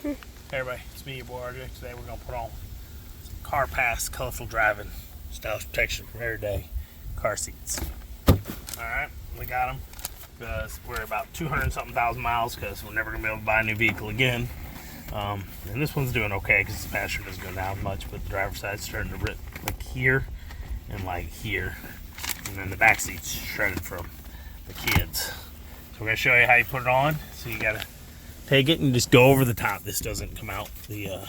Hey everybody, it's me, your boy RJ. Today we're going to put on some Carpass colorful driving stylish protection from every day car seats. Alright, we got them because we're about 200 something thousand miles because we're never going to be able to buy a new vehicle again. And this one's doing okay because the passenger doesn't go down much, but the driver's side's starting to rip like here and like here. And then the back seat's shredded from the kids. So we're going to show you how you put it on. So you got to take it and just go over the top. This doesn't come out. The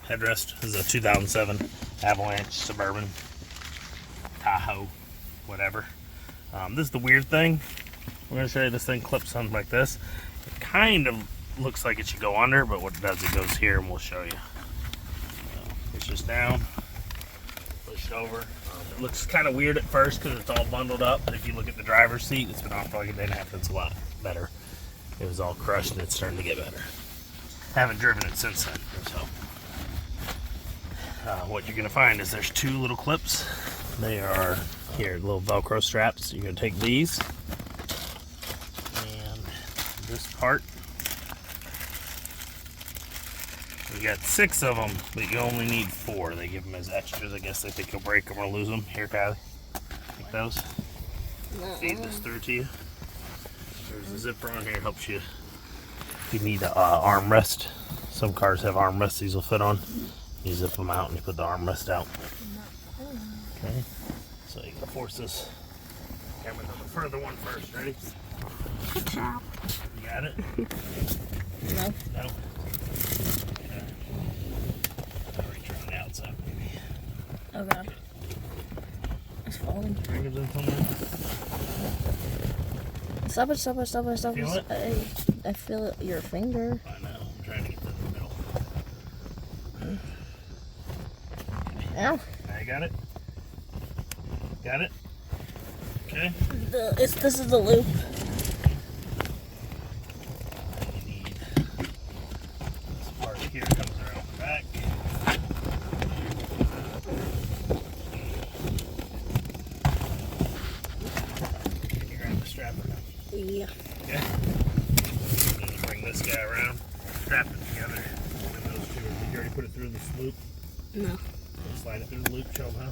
headrest is a 2007 Avalanche Suburban Tahoe, whatever. This is the weird thing. We're going to show you this thing clips on like this. It kind of looks like it should go under, but what it does, it goes here, and we'll show you. So it's just down, push it over. It looks kind of weird at first because it's all bundled up, but if you look at the driver's seat, it's been off for like a day and a half. It's a lot better. It was all crushed and it's starting to get better. Haven't driven it since then. So what you're going to find is there's two little clips. They are here, little Velcro straps. You're going to take these and this part. We got 6 of them, but you only need 4. They give them as extras. I guess they think you'll break them or lose them. Here, Kylie. Take those. Feed this through to you. There's a zipper on here. Helps you if you need armrest. Some cars have armrests these will fit on. You zip them out and you put the armrest out. Okay. So you can force this camera to the further one first. Ready? You got it? No. No. Oh god. It's falling. Stop it, stop it, stop it, stop Feel it. I feel it, your finger. I know. I'm trying to get to the middle. Ow. Now you got it? Got it? Okay. This is the loop. You need this part here comes around the back. Can you grab the strap or not? Yeah. Okay. You need to bring this guy around, strap it together. And those two, did you already put it through this loop? No. Slide it through the loop, show them how.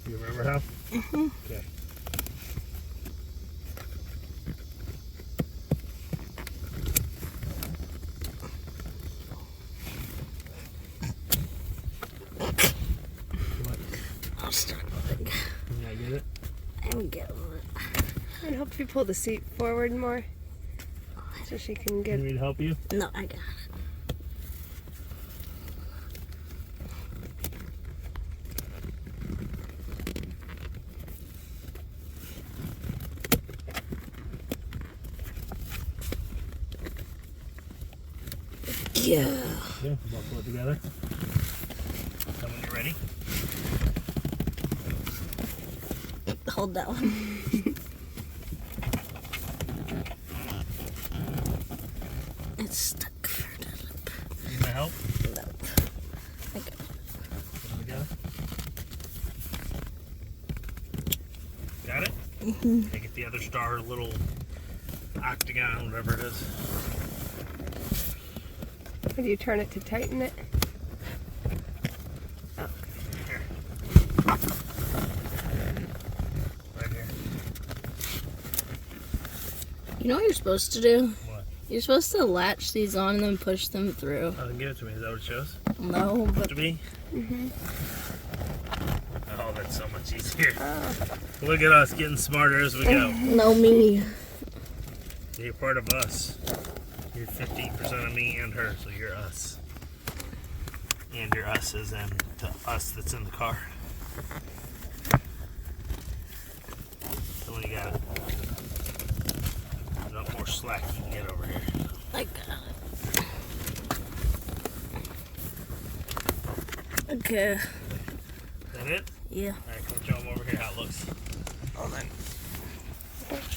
You remember how? Mm-hmm. Okay. I'm struggling. Can I get it? I'm getting it. I'd hope if you pull the seat forward more so she can You get. need me to help you? No, I got it. Yeah. Yeah, we'll pull it together. Tell me when you're ready. Hold that one. It's stuck for the loop. Need my help? Nope. I got it. Put them together. Got it? Mm-hmm. Okay, get the other star, little octagon, whatever it is. How do you turn it to tighten it? Oh. Here. Right here. You know what you're supposed to do? What? You're supposed to latch these on and then push them through. Oh, then give it to me. Is that what it shows? No, but To me? Mm-hmm. Oh, that's so much easier. Look at us getting smarter as we go. no me. You're part of us. You're 15% of me and her, so you're us. And your us is in the us that's in the car. So when you got it, no more slack you can get over here. I got it. Okay. Is that it? Yeah. Alright, come show them over here how it looks. Oh, then.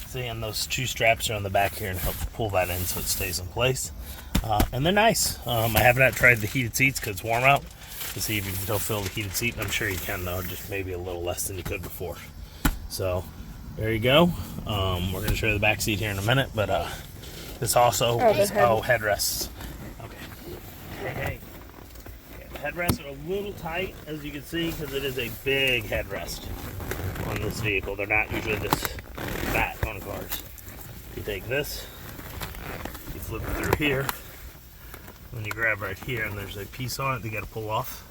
See, and those 2 straps are on the back here and help pull that in so it stays in place. And they're nice. I haven't tried the heated seats because it's warm out to see if you can still feel the heated seat. I'm sure you can though, just maybe a little less than you could before. So There you go. We're going to show you the back seat here in a minute, but this also is headrests. Okay. Hey. Okay, the headrests are a little tight, as you can see, because it is a big headrest on this vehicle. They're not usually this fat on cars. You take this, you flip it through here, and you grab right here, and there's a piece on it that you got to pull off.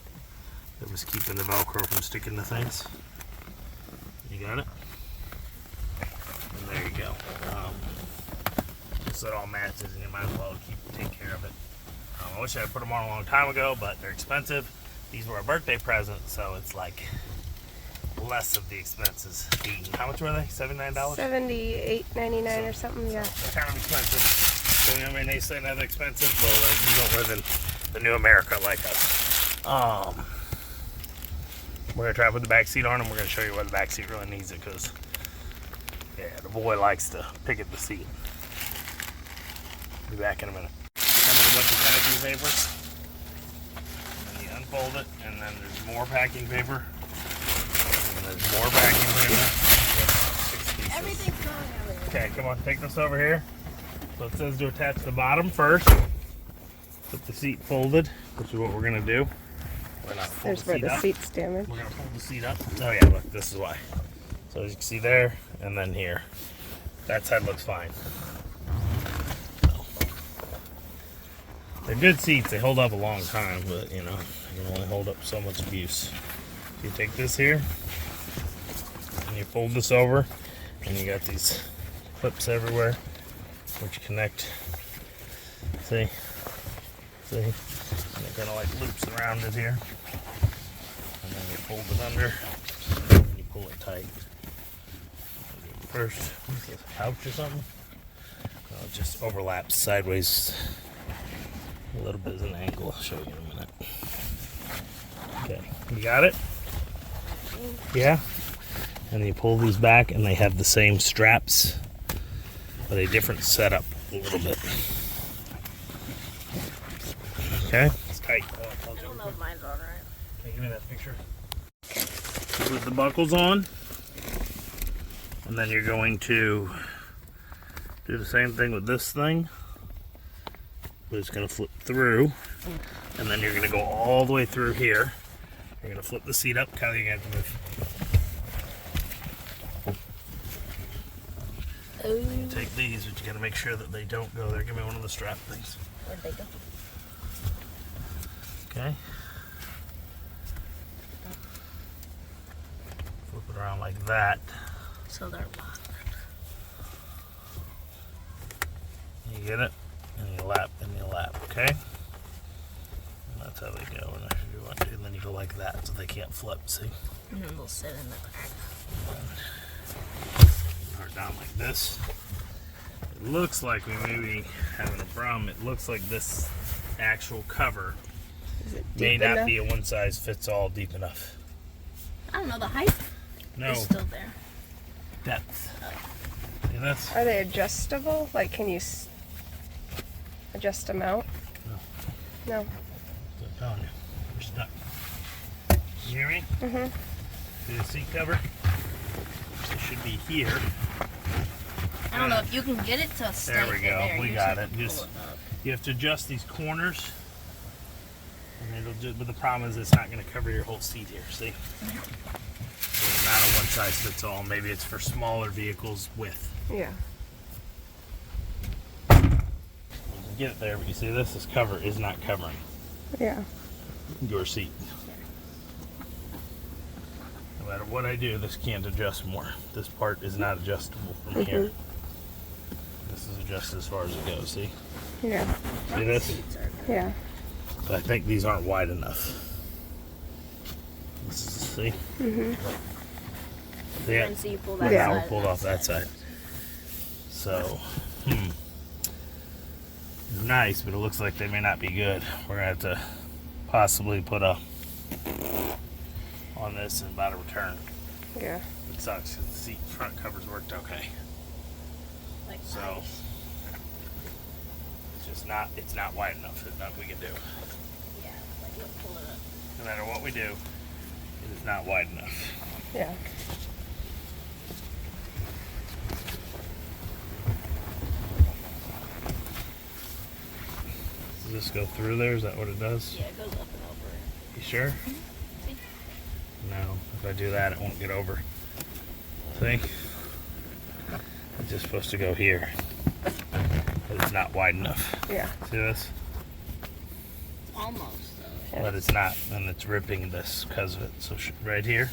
That was keeping the Velcro from sticking to things. You got it? And there you go. So it all matches, and you might as well take care of it. I wish I had put them on a long time ago, but they're expensive. These were a birthday present, so it's like less of the expenses. How much were they? $79? $78.99 or something, yeah. They're kind of expensive. So, I mean, they say they're expensive, well, you don't live in the new America like us. We're going to drive with the back seat on, and we're going to show you why the back seat really needs it, because, yeah, the boy likes to pick at the seat. Be back in a minute. Come with a bunch of packing paper. And then you unfold it, and then there's more packing paper. And there's more packing paper. 6 pieces. Everything's going everywhere. Okay, come on, take this over here. So it says to attach the bottom first. Put the seat folded, which is what we're going to do. We're going to fold There's where the seat's damaged. We're going to fold the seat up. Oh yeah, look, this is why. So as you can see there, and then here. That side looks fine. They're good seats. They hold up a long time, but you know, they can only hold up so much abuse. So you take this here, and you fold this over, and you got these clips everywhere, which connect. See? And it kind of like loops around it here. And then you fold it under, and you pull it tight. First, what is this, a pouch or something? No, it just overlaps sideways. A little bit as an angle. I'll show you in a minute. Okay, you got it? Yeah? And you pull these back, and they have the same straps, but a different setup a little bit. Okay? It's tight. I don't know if mine's alright. Okay, give me that picture. Put the buckles on, and then you're going to do the same thing with this thing. But it's going to flip through, and then you're going to go all the way through here. You're going to flip the seat up. Kylie, you have to move. You take these, but you got to make sure that they don't go there. Give me one of the strap things. Where'd they go? Okay. Flip it around like that. So they're locked. You get it? And you lap, okay? And that's how they go. And then you go like that, so they can't flip, see? And then they'll sit in the back. Put it down like this. It looks like we may be having a problem. It looks like this actual cover may not be a one-size-fits-all deep enough. I don't know, the height No. is still there. Depth. See this? Are they adjustable? Like, can you adjust them out? No. I'm telling you. We're stuck. You hear me? Mm-hmm. See the seat cover? It should be here. I don't know if you can get it to stay There we go. there. We You got just it. pull Just, up. you have to adjust these corners. And it'll just, but the problem is it's not going to cover your whole seat here, see? So it's not a one-size-fits-all. Maybe it's for smaller vehicles with. Yeah. You can get it there, but you see this cover is not covering Yeah. your seat. No matter what I do, this can't adjust more. This part is not adjustable from here. This is adjusted as far as it goes, see? Yeah. See this? Yeah. So I think these aren't wide enough. This is, see? Mm-hmm. See it? And so you pull that Now side. we pulled off that side. So, nice, but it looks like they may not be good. We're gonna have to possibly put a on this and about a return. Yeah. It sucks because the seat front covers worked okay. Like So it's not wide enough. There's nothing we can do. yeah, like you'll pull it up. No matter what we do, it is not wide enough. Yeah. this go through there? Is that what it does? Yeah, it goes up and over. You sure? See? No. If I do that, it won't get over. See? It's just supposed to go here. But it's not wide enough. Yeah. See this? Almost, though. But it's not, and it's ripping this because of it. So right here,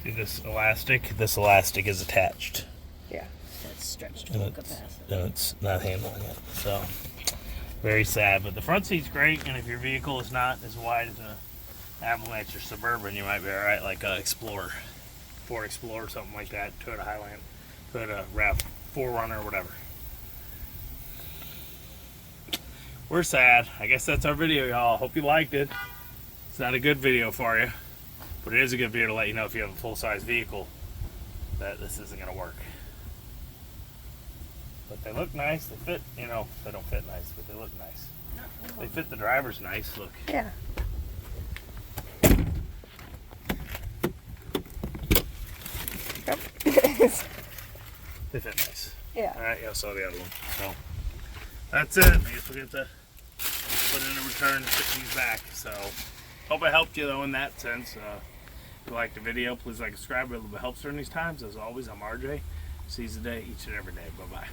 see this elastic? This elastic is attached, Yeah. That's stretched and full it's, capacity. and it's not handling it. So very sad. But the front seat's great, and if your vehicle is not as wide as a Avalanche or Suburban, you might be all right, like a Explorer, Ford Explorer, something like that, Toyota Highland, Toyota RAV4 Runner, whatever. We're sad. I guess that's our video, y'all. Hope you liked it. It's not a good video for you, but it is a good video to let you know if you have a full-size vehicle that this isn't going to work. But they look nice. They fit, you know, they don't fit nice, but they look nice. They fit the drivers nice. Look. Yeah. Yep. They fit nice. Yeah. All right, y'all saw the other one. So that's it. I guess we'll get to put in a return and put these back. So hope I helped you though in that sense. If you liked the video, please like and subscribe. It helps during these times. As always, I'm RJ. Seize the day each and every day. Bye bye.